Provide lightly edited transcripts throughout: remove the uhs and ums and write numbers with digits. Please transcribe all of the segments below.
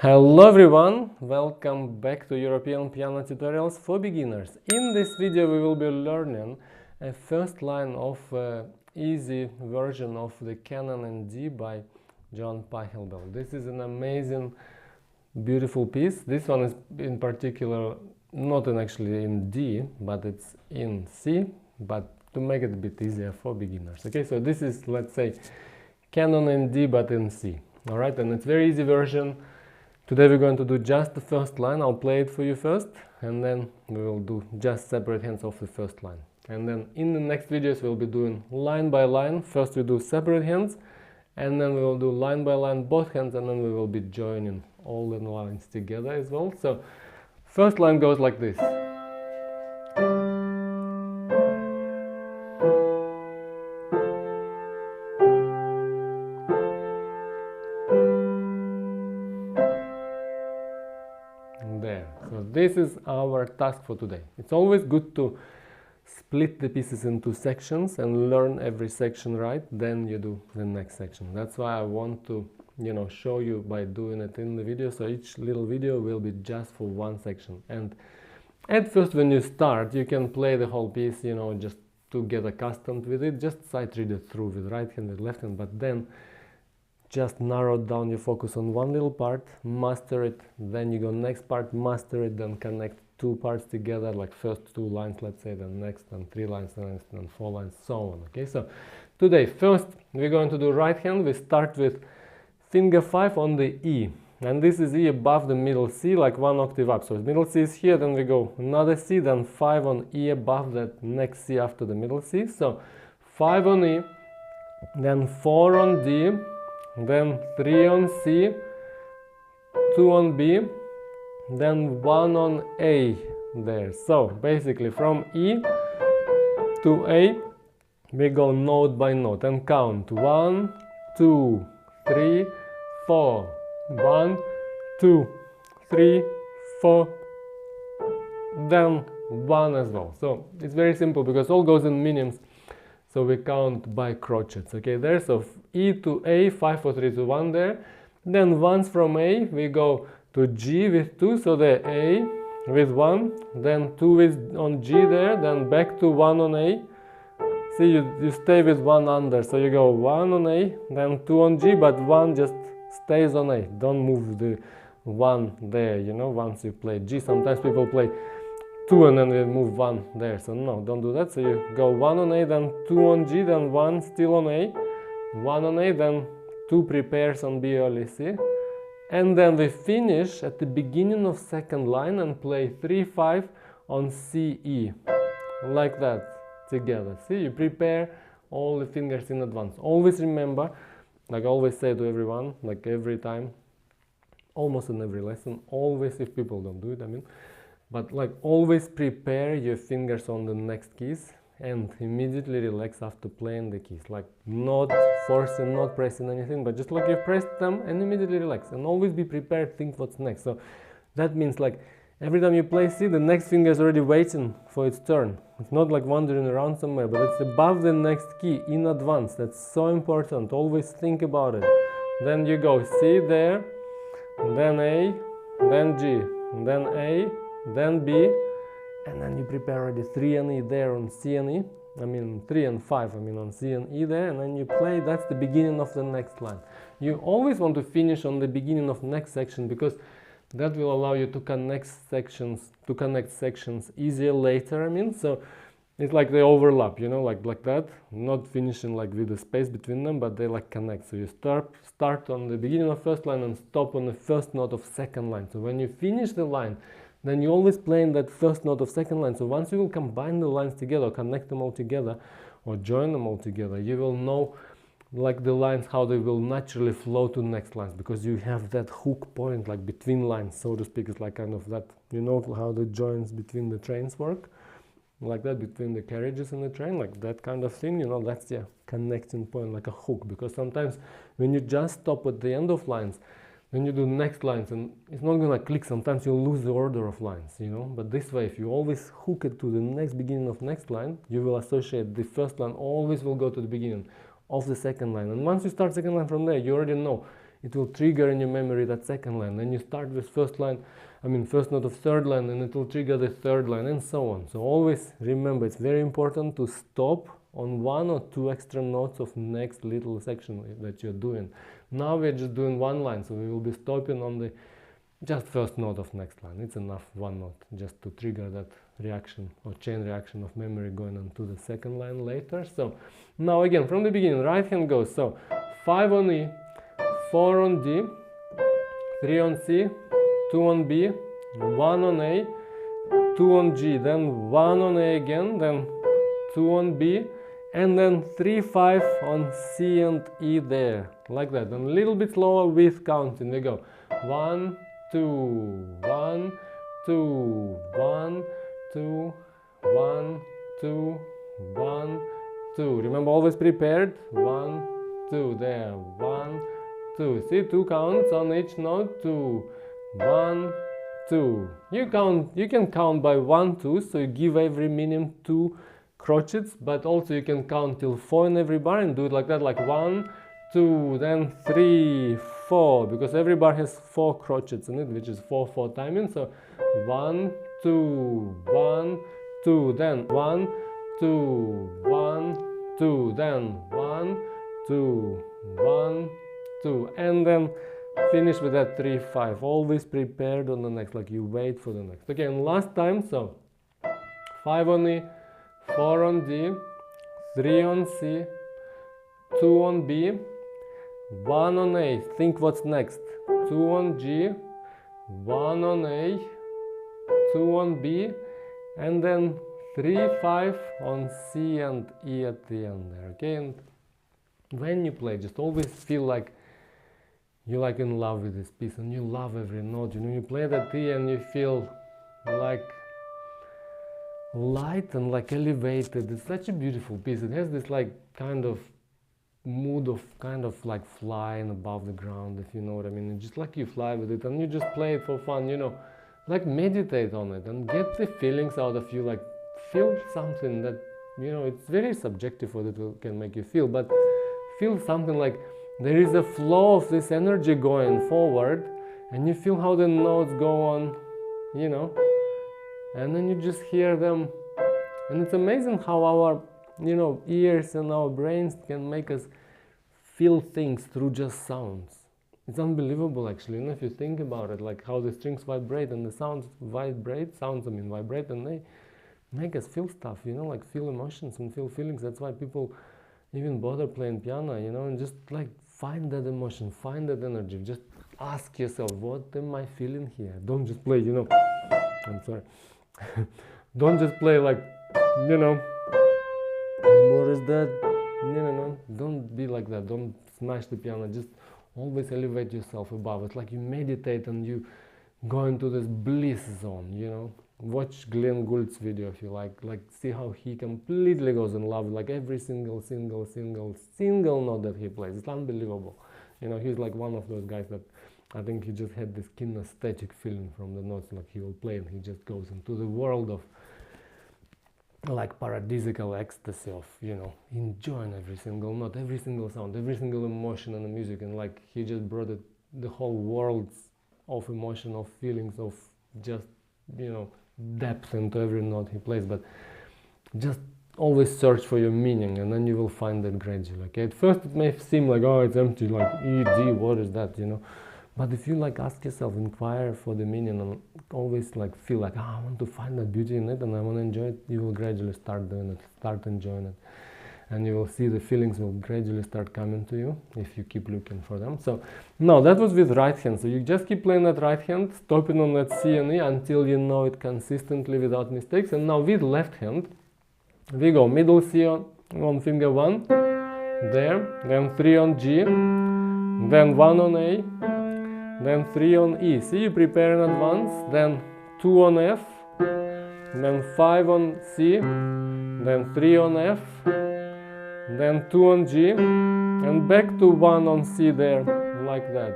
Hello everyone, welcome back to European piano tutorials for beginners. In this video we will be learning a first line of easy version of the Canon in D by John Pachelbel. This is an amazing, beautiful piece. This one is in particular not actually in D, but it's in C, but to make it a bit easier for beginners. Okay, so this is, let's say, Canon in D but in C. Alright, and it's very easy version. Today we're going to do just the first line. I'll play it for you first, and then we will do just separate hands of the first line. And then in the next videos we'll be doing line by line. First we do separate hands, and then we will do line by line both hands, and then we will be joining all the lines together as well. So first line goes like this. There. So this is our task for today. It's always good to split the pieces into sections and learn every section right, then you do the next section. That's why I want to, show you by doing it in the video. So each little video will be just for one section. And at first when you start, you can play the whole piece, just to get accustomed with it. Just sight read it through with right hand and left hand, but then just narrow down your focus on one little part, master it, then you go next part, master it, then connect two parts together, like first two lines, let's say, then next, and three lines, next, and four lines, so on. Okay, so today, first we're going to do right hand. We start with finger 5 on the E, and this is E above the middle C, like one octave up. So middle C is here, then we go another C, then 5 on E above that next C after the middle C. So 5 on E, then 4 on D, then 3 on C, 2 on B, then 1 on A there. So basically from E to A we go note by note and count 1, 2, 3, 4, 1, 2, 3, 4, then 1 as well. So it's very simple because all goes in minims. So we count by crotchets, okay, there. So E to A, 5, 4, 3, 2, 1 there. Then once from A, we go to G with 2, so the A with 1, then 2 is on G there, then back to 1 on A. See, you stay with 1 under, so you go 1 on A, then 2 on G, but 1 just stays on A. Don't move the 1 there, once you play G. Sometimes people play 2 and then we move 1 there, so no, don't do that. So you go 1 on A, then 2 on G, then 1 still on A, 1 on A, then 2 prepares on B early C, and then we finish at the beginning of second line and play 3, 5 on C, E, like that together. See, you prepare all the fingers in advance. Always remember, like I always say to everyone, like every time, almost in every lesson, always, if people don't do it, but like always prepare your fingers on the next keys and immediately relax after playing the keys. Like not forcing, not pressing anything, but just like you pressed them and immediately relax. And always be prepared, think what's next. So that means like every time you play C, the next finger is already waiting for its turn. It's not like wandering around somewhere, but it's above the next key in advance. That's so important. Always think about it. Then you go C there, then A, then G, then A, then B, and then you prepare already 3 and E there on C and E, 3 and 5, on C and E there, and then you play. That's the beginning of the next line. You always want to finish on the beginning of next section because that will allow you to connect sections easier later, so it's like they overlap, like that, not finishing like with the space between them, but they like connect. So you start on the beginning of first line and stop on the first note of second line. So when you finish the line, then you always play in that first note of second line. So once you will combine the lines together, connect them all together, or join them all together, you will know like the lines, how they will naturally flow to the next lines, because you have that hook point like between lines, so to speak. It's like kind of that, how the joints between the trains work, like that, between the carriages in the train, like that kind of thing, that's the connecting point, like a hook. Because sometimes when you just stop at the end of lines, then you do next lines and it's not gonna click. Sometimes you'll lose the order of lines, but this way, if you always hook it to the next beginning of next line, you will associate the first line always will go to the beginning of the second line. And once you start second line from there, you already know it will trigger in your memory that second line. Then you start with first note of third line, and it will trigger the third line, and so on. So always remember, it's very important to stop on 1 or 2 extra notes of next little section that you're doing. Now we're just doing one line, so we will be stopping on the just first note of next line. It's enough, one note, just to trigger that reaction or chain reaction of memory going on to the second line later. So now again, from the beginning, right hand goes, so 5 on E, 4 on D, 3 on C, 2 on B, 1 on A, 2 on G, then 1 on A again, then 2 on B, and then 3, 5 on C and E there, like that. And a little bit slower with counting. We go 1, 2, 1, 2, 1, 2, 1, 2, 1, 2. Remember, always prepared. 1, 2, there. 1, 2. See, 2 counts on each note. 2, 1, 2. You can count by 1, 2, so you give every minute 2 crotchets, but also you can count till 4 in every bar and do it like that, like 1, 2, then 3, 4, because every bar has 4 crotchets in it, which is 4 timing. So 1, 2, 1, 2, then 1, 2, 1, 2, then 1, 2, 1, 2, and then finish with that 3, 5. Always prepared on the next, like you wait for the next. Okay, and last time, so 5 on E, 4 on D, 3 on C, 2 on B, 1 on A. Think what's next. 2 on G, 1 on A, 2 on B, and then 3, 5 on C and E at the end there. Okay, and when you play, just always feel like you're like in love with this piece and you love every note. You know, you play that E and you feel like light and like elevated. It's such a beautiful piece. It has this like kind of mood of kind of like flying above the ground, if you know what I mean. It's just like you fly with it and you just play it for fun, you know, like meditate on it and get the feelings out of you, like feel something that, you know, it's very subjective what it can make you feel, but feel something like there is a flow of this energy going forward and you feel how the notes go on, you know, and then you just hear them. And it's amazing how our, you know, ears and our brains can make us feel things through just sounds. It's unbelievable actually, you know, if you think about it, like how the strings vibrate and the sounds vibrate, and they make us feel stuff, you know, like feel emotions and feel feelings. That's why people even bother playing piano, you know, and just like find that emotion, find that energy. Just ask yourself, what am I feeling here? Don't just play, you know, I'm sorry. Don't just play like, you know, what is that? You know, don't be like that. Don't smash the piano. Just always elevate yourself above. It's like you meditate and you go into this bliss zone, you know. Watch Glenn Gould's video if you like see how he completely goes in love with like every single note that he plays. It's unbelievable. You know, he's like one of those guys that I think he just had this kinesthetic feeling from the notes, like he will play and he just goes into the world of like paradisical ecstasy of, you know, enjoying every single note, every single sound, every single emotion in the music, and like he just brought the whole worlds of emotion, of feelings, of just, you know, depth into every note he plays. But just always search for your meaning and then you will find it gradually. Okay, at first it may seem like, oh, it's empty, like E, D, what is that, you know, but if you like ask yourself, inquire for the meaning and always like feel like, I want to find that beauty in it and I want to enjoy it, you will gradually start doing it, start enjoying it, and you will see the feelings will gradually start coming to you if you keep looking for them. So now that was with right hand, so you just keep playing that right hand, stopping on that C and E until you know it consistently without mistakes. And now with left hand we go middle C on finger 1 there, then 3 on G, then 1 on A, then 3 on E. See, you prepare in advance, then 2 on F, then 5 on C, then 3 on F, then 2 on G, and back to 1 on C there, like that.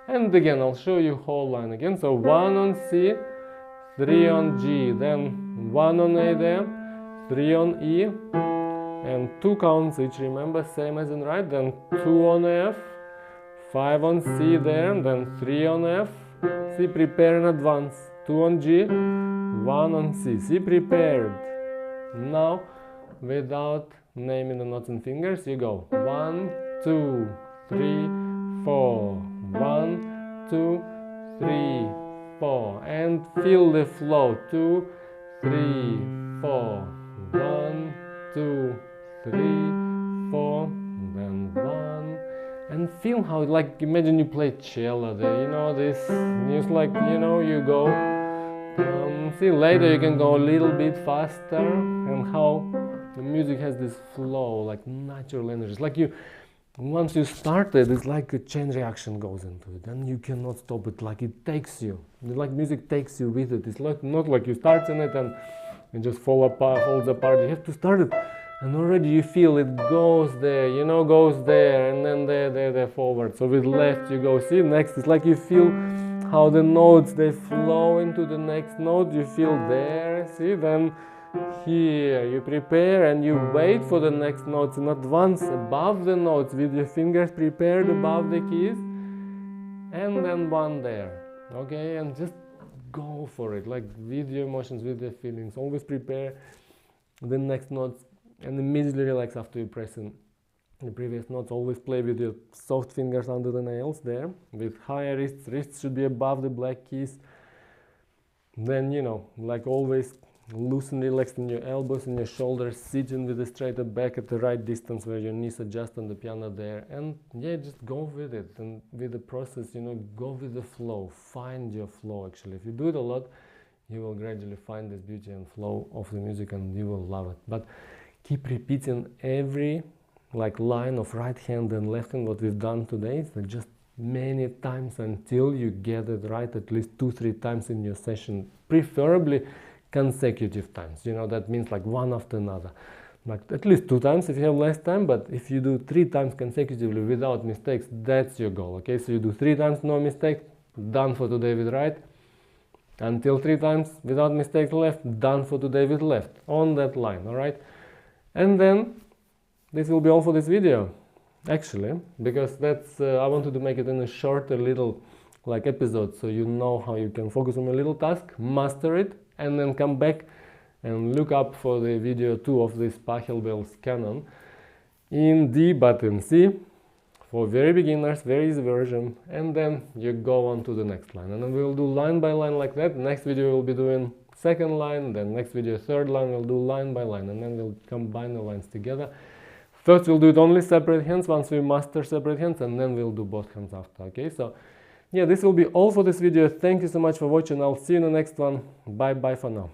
And again, I'll show you whole line again. So 1 on C, 3 on G, then 1 on A there, 3 on E, and 2 counts each, remember, same as in right, then 2 on F, 5 on C there, and then 3 on F. C, prepare in advance. 2 on G, 1 on C. C, prepared. Now, without naming the notes and fingers, you go 1, 2, 3, 4. 1, 2, 3, 4. And feel the flow. 2, 3, 4. 1, 2, 3, 4. Then 1. And feel how, like, imagine you play cello there, you know, this, it's like, you know, you go, see, later you can go a little bit faster, and how the music has this flow, like natural energy. It's like you, once you start it, it's like a chain reaction goes into it, and you cannot stop it, like it takes you, like music takes you with it. It's like, not like you start in it and it just falls apart, you have to start it. And already you feel it goes there, you know, goes there, and then there, forward. So with left you go, see, next, it's like you feel how the notes, they flow into the next note, you feel there, see, then here, you prepare and you wait for the next notes in advance, above the notes, with your fingers prepared above the keys, and then 1 there, okay, and just go for it, like with your emotions, with your feelings, always prepare the next notes, and immediately relax after you press in the previous notes. Always play with your soft fingers under the nails there, with higher wrists. Wrists should be above the black keys. Then, you know, like always, loosen, relax in your elbows and your shoulders, sitting with a straighter back at the right distance where your knees adjust on the piano there. And yeah, just go with it, and with the process, you know, go with the flow, find your flow actually. If you do it a lot, you will gradually find this beauty and flow of the music, and you will love it. But keep repeating every like line of right hand and left hand, what we've done today, so just many times until you get it right, at least 2-3 times in your session, preferably consecutive times. You know, that means like one after another, like at least 2 times if you have less time. But if you do 3 times consecutively without mistakes, that's your goal. Okay, so you do 3 times no mistake, done for today with right, until 3 times without mistakes left, done for today with left, on that line. All right. And then this will be all for this video, actually, because that's I wanted to make it in a shorter little like episode, so you know how you can focus on a little task, master it, and then come back and look up for the video 2 of this Pachelbel's Canon in D but in C for very beginners, very easy version, and then you go on to the next line, and then we'll do line by line like that. Next video we'll be doing 2nd line, then next video 3rd line, we'll do line by line, and then we'll combine the lines together. First we'll do it only separate hands once we master separate hands, and then we'll do both hands after. Okay, so yeah, this will be all for this video. Thank you so much for watching. I'll see you in the next one. Bye bye for now.